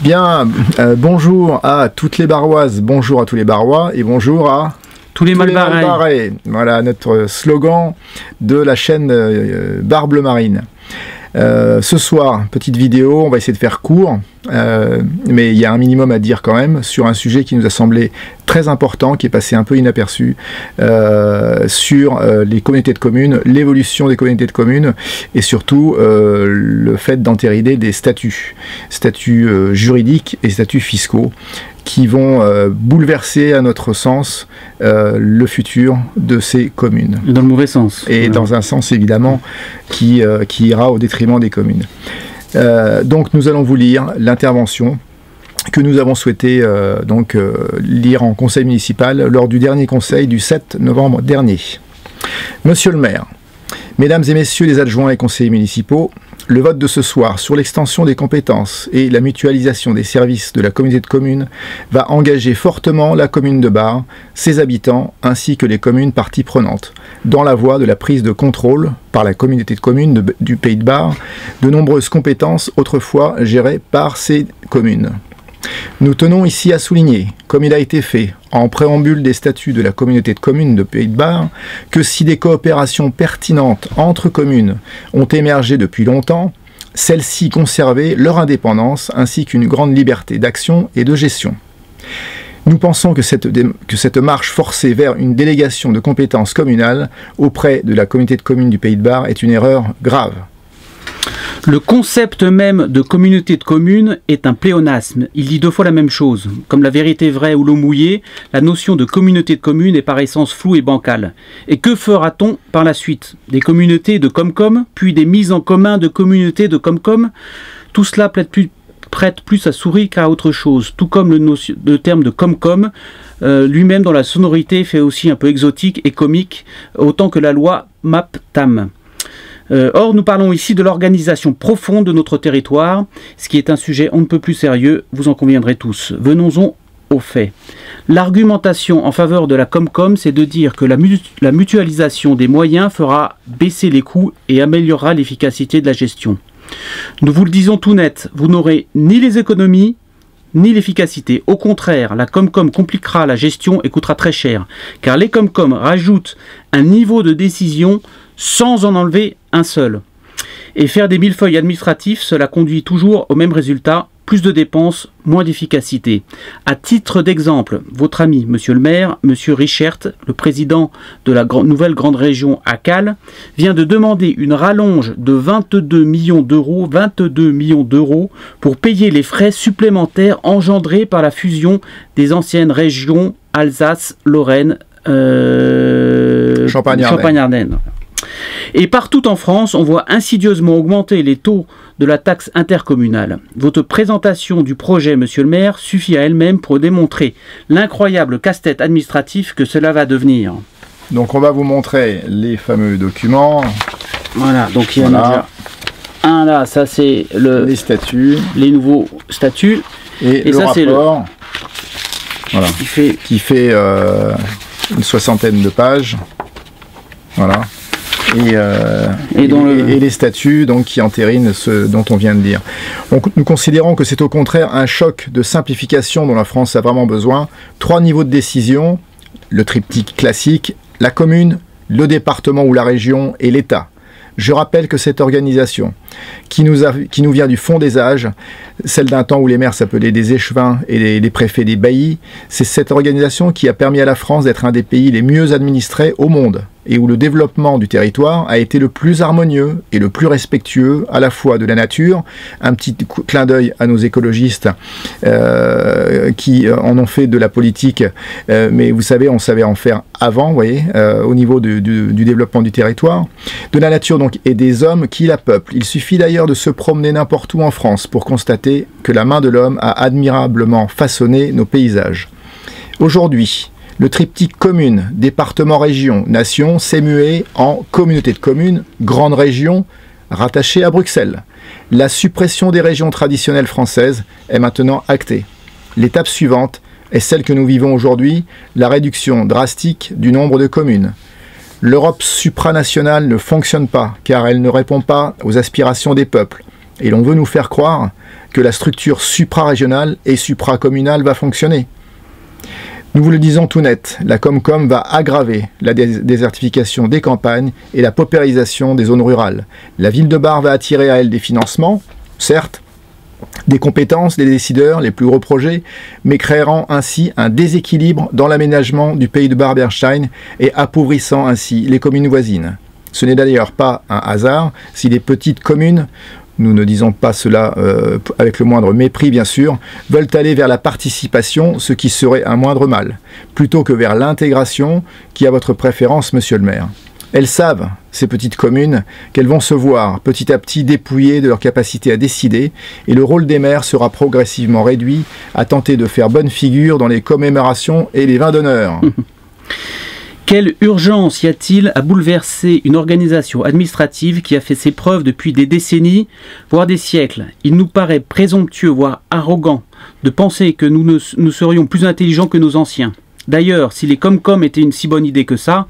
Bien, bonjour à toutes les Barroises, bonjour à tous les Barrois et bonjour à tous les Malbarrais. Voilà notre slogan de la chaîne Barre Bleu Marine. Ce soir, petite vidéo, on va essayer de faire court, mais il y a un minimum à dire quand même sur un sujet qui nous a semblé très important, qui est passé un peu inaperçu, sur les communautés de communes, l'évolution des communautés de communes, et surtout le fait d'entériner des statuts juridiques et statuts fiscaux, qui vont bouleverser, à notre sens, le futur de ces communes. Dans le mauvais sens. Et dans un sens, évidemment, qui ira au détriment des communes. Donc, nous allons vous lire l'intervention que nous avons souhaité lire en conseil municipal lors du dernier conseil du 7 novembre dernier. Monsieur le maire, mesdames et messieurs les adjoints et conseillers municipaux, le vote de ce soir sur l'extension des compétences et la mutualisation des services de la communauté de communes va engager fortement la commune de Bar, ses habitants, ainsi que les communes parties prenantes, dans la voie de la prise de contrôle par la communauté de communes du Pays de Bar de nombreuses compétences autrefois gérées par ces communes. Nous tenons ici à souligner, comme il a été fait en préambule des statuts de la communauté de communes de Pays de Bar, que si des coopérations pertinentes entre communes ont émergé depuis longtemps, celles-ci conservaient leur indépendance ainsi qu'une grande liberté d'action et de gestion. Nous pensons que cette marche forcée vers une délégation de compétences communales auprès de la communauté de communes du Pays de Bar est une erreur grave. Le concept même de communauté de communes est un pléonasme. Il dit deux fois la même chose. Comme la vérité vraie ou l'eau mouillée, la notion de communauté de communes est par essence floue et bancale. Et que fera-t-on par la suite? Des communautés de Comcom, puis des mises en commun de communautés de Comcom? Tout cela prête plus à sourire qu'à autre chose, tout comme le terme de Comcom, lui-même dont la sonorité fait aussi un peu exotique et comique, autant que la loi MAPTAM. Or, nous parlons ici de l'organisation profonde de notre territoire, ce qui est un sujet on ne peut plus sérieux, vous en conviendrez tous. Venons-en aux faits. L'argumentation en faveur de la Comcom, c'est de dire que la mutualisation des moyens fera baisser les coûts et améliorera l'efficacité de la gestion. Nous vous le disons tout net, vous n'aurez ni les économies, ni l'efficacité. Au contraire, la Comcom compliquera la gestion et coûtera très cher, car les Comcom rajoutent un niveau de décision sans en enlever un seul. Et faire des millefeuilles administratifs, cela conduit toujours au même résultat, plus de dépenses, moins d'efficacité. À titre d'exemple, votre ami, monsieur le maire, monsieur Richert, le président de la nouvelle grande région ACAL, vient de demander une rallonge de 22 millions d'euros pour payer les frais supplémentaires engendrés par la fusion des anciennes régions Alsace, Lorraine, Champagne-Ardenne. Et partout en France, on voit insidieusement augmenter les taux de la taxe intercommunale. Votre présentation du projet, monsieur le maire, suffit à elle-même pour démontrer l'incroyable casse-tête administratif que cela va devenir. Donc on va vous montrer les fameux documents. Voilà, donc il y en a déjà un là, ça c'est les statuts. Les nouveaux statuts. Et le ça c'est rapport, voilà, qui fait une soixantaine de pages. Voilà. Et les statuts donc, qui entérinent ce dont on vient de dire. Donc, nous considérons que c'est au contraire un choc de simplification dont la France a vraiment besoin. 3 niveaux de décision, le triptyque classique, la commune, le département ou la région et l'État. Je rappelle que cette organisation, qui nous vient du fond des âges, celle d'un temps où les maires s'appelaient des échevins et les préfets des baillis, c'est cette organisation qui a permis à la France d'être un des pays les mieux administrés au monde, et où le développement du territoire a été le plus harmonieux et le plus respectueux à la fois de la nature. Un petit clin d'œil à nos écologistes qui en ont fait de la politique, mais vous savez, on savait en faire avant, vous voyez, au niveau du développement du territoire, de la nature donc et des hommes qui la peuplent. Il suffit d'ailleurs de se promener n'importe où en France pour constater que la main de l'homme a admirablement façonné nos paysages. Aujourd'hui, le triptyque commune, département, région, nation s'est mué en communauté de communes, grande région, rattachée à Bruxelles. La suppression des régions traditionnelles françaises est maintenant actée. L'étape suivante est celle que nous vivons aujourd'hui, la réduction drastique du nombre de communes. L'Europe supranationale ne fonctionne pas, car elle ne répond pas aux aspirations des peuples. Et l'on veut nous faire croire que la structure supra-régionale et supra-communale va fonctionner. Nous vous le disons tout net, la Comcom va aggraver la désertification des campagnes et la paupérisation des zones rurales. La ville de Bar va attirer à elle des financements, certes, des compétences des décideurs, les plus gros projets, mais créeront ainsi un déséquilibre dans l'aménagement du pays de Bar-Bernstein et appauvrissant ainsi les communes voisines. Ce n'est d'ailleurs pas un hasard si les petites communes, nous ne disons pas cela avec le moindre mépris bien sûr, veulent aller vers la participation, ce qui serait un moindre mal, plutôt que vers l'intégration qui a votre préférence, monsieur le maire. Elles savent, ces petites communes, qu'elles vont se voir petit à petit dépouillées de leur capacité à décider, et le rôle des maires sera progressivement réduit à tenter de faire bonne figure dans les commémorations et les vins d'honneur. Quelle urgence y a-t-il à bouleverser une organisation administrative qui a fait ses preuves depuis des décennies, voire des siècles? Il nous paraît présomptueux, voire arrogant, de penser que nous serions plus intelligents que nos anciens. D'ailleurs, si les Comcom étaient une si bonne idée que ça,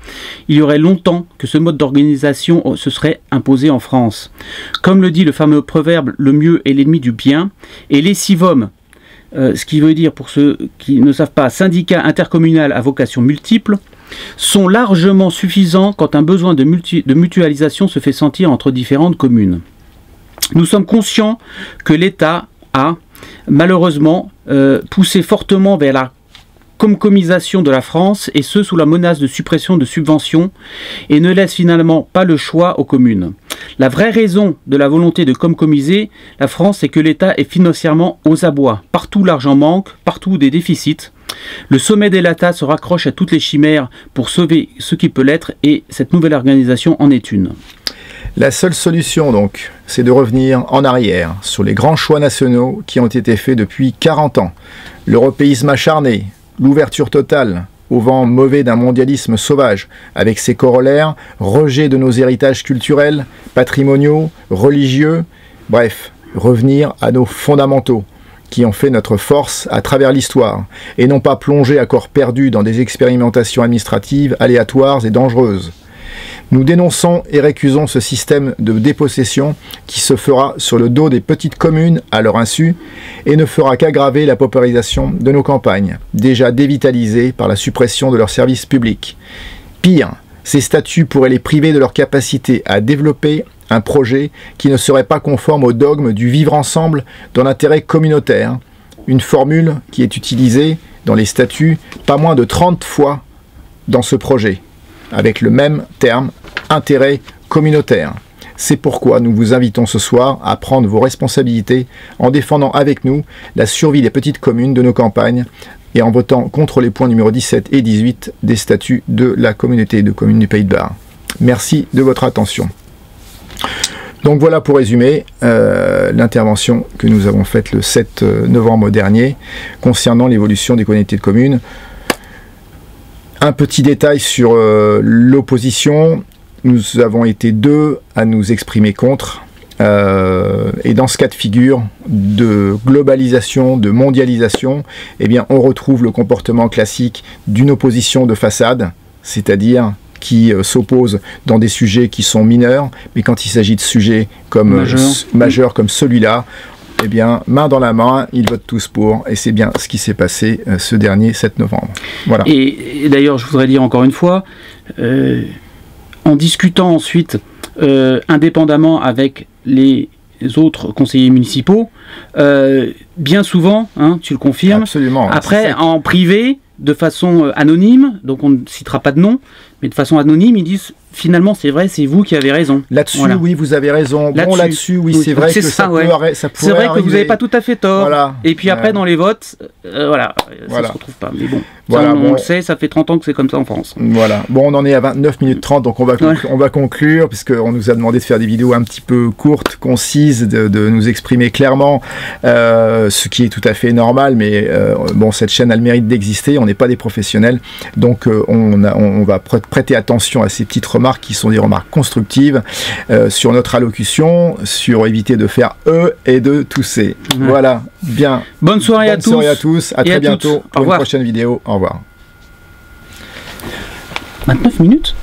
il y aurait longtemps que ce mode d'organisation se serait imposé en France. Comme le dit le fameux proverbe, le mieux est l'ennemi du bien, et les CIVOM, ce qui veut dire, pour ceux qui ne savent pas, syndicat intercommunal à vocation multiple, sont largement suffisants quand un besoin de mutualisation se fait sentir entre différentes communes. Nous sommes conscients que l'État a, malheureusement, poussé fortement vers la comcomisation de la France, et ce sous la menace de suppression de subventions, et ne laisse finalement pas le choix aux communes. La vraie raison de la volonté de comcomiser la France, c'est que l'État est financièrement aux abois. Partout l'argent manque, partout des déficits. Le sommet des latas se raccroche à toutes les chimères pour sauver ce qui peut l'être, et cette nouvelle organisation en est une. La seule solution donc, c'est de revenir en arrière sur les grands choix nationaux qui ont été faits depuis 40 ans. L'européisme acharné, l'ouverture totale au vent mauvais d'un mondialisme sauvage, avec ses corollaires, rejet de nos héritages culturels, patrimoniaux, religieux, bref, revenir à nos fondamentaux, qui ont fait notre force à travers l'histoire, et non pas plonger à corps perdu dans des expérimentations administratives aléatoires et dangereuses. Nous dénonçons et récusons ce système de dépossession qui se fera sur le dos des petites communes à leur insu et ne fera qu'aggraver la paupérisation de nos campagnes, déjà dévitalisées par la suppression de leurs services publics. Pire, ces statuts pourraient les priver de leur capacité à développer un projet qui ne serait pas conforme au dogme du vivre ensemble dans l'intérêt communautaire, une formule qui est utilisée dans les statuts pas moins de 30 fois dans ce projet, avec le même terme, intérêt communautaire. C'est pourquoi nous vous invitons ce soir à prendre vos responsabilités en défendant avec nous la survie des petites communes de nos campagnes et en votant contre les points numéro 17 et 18 des statuts de la communauté de communes du Pays de Bar. Merci de votre attention. Donc voilà pour résumer l'intervention que nous avons faite le 7 novembre dernier concernant l'évolution des communautés de communes. Un petit détail sur l'opposition. Nous avons été 2 à nous exprimer contre. Et dans ce cas de figure de globalisation, de mondialisation, eh bien, on retrouve le comportement classique d'une opposition de façade, c'est-à-dire qui s'oppose dans des sujets qui sont mineurs, mais quand il s'agit de sujets comme majeurs comme celui-là, eh bien, main dans la main, ils votent tous pour, et c'est bien ce qui s'est passé ce dernier 7 novembre. Voilà. Et d'ailleurs, je voudrais dire encore une fois, en discutant ensuite, indépendamment avec les autres conseillers municipaux, bien souvent, hein, tu le confirmes, absolument, après, en privé, de façon anonyme, donc on ne citera pas de nom, mais de façon anonyme, ils disent finalement c'est vrai, c'est vous qui avez raison. Là-dessus, voilà. Oui, vous avez raison. Bon, là-dessus, oui, c'est vrai que ça pourrait arriver. C'est vrai que vous n'avez pas tout à fait tort. Voilà. Et puis après, dans les votes, voilà, ça ne se retrouve pas. Mais bon, voilà, ça, on le sait, ça fait 30 ans que c'est comme ça en France. Voilà. Bon, on en est à 29 minutes 30, donc on va conclure, puisqu'on nous a demandé de faire des vidéos un petit peu courtes, concises, de nous exprimer clairement, ce qui est tout à fait normal, mais bon, cette chaîne a le mérite d'exister, on n'est pas des professionnels, donc on va prêter attention à ces petites remarques qui sont des remarques constructives sur notre allocution, sur éviter de faire et de tousser. Ouais. Voilà, bien. Bonne soirée à tous. Bonne soirée à tous, à très bientôt pour une prochaine vidéo. Au revoir. 29 minutes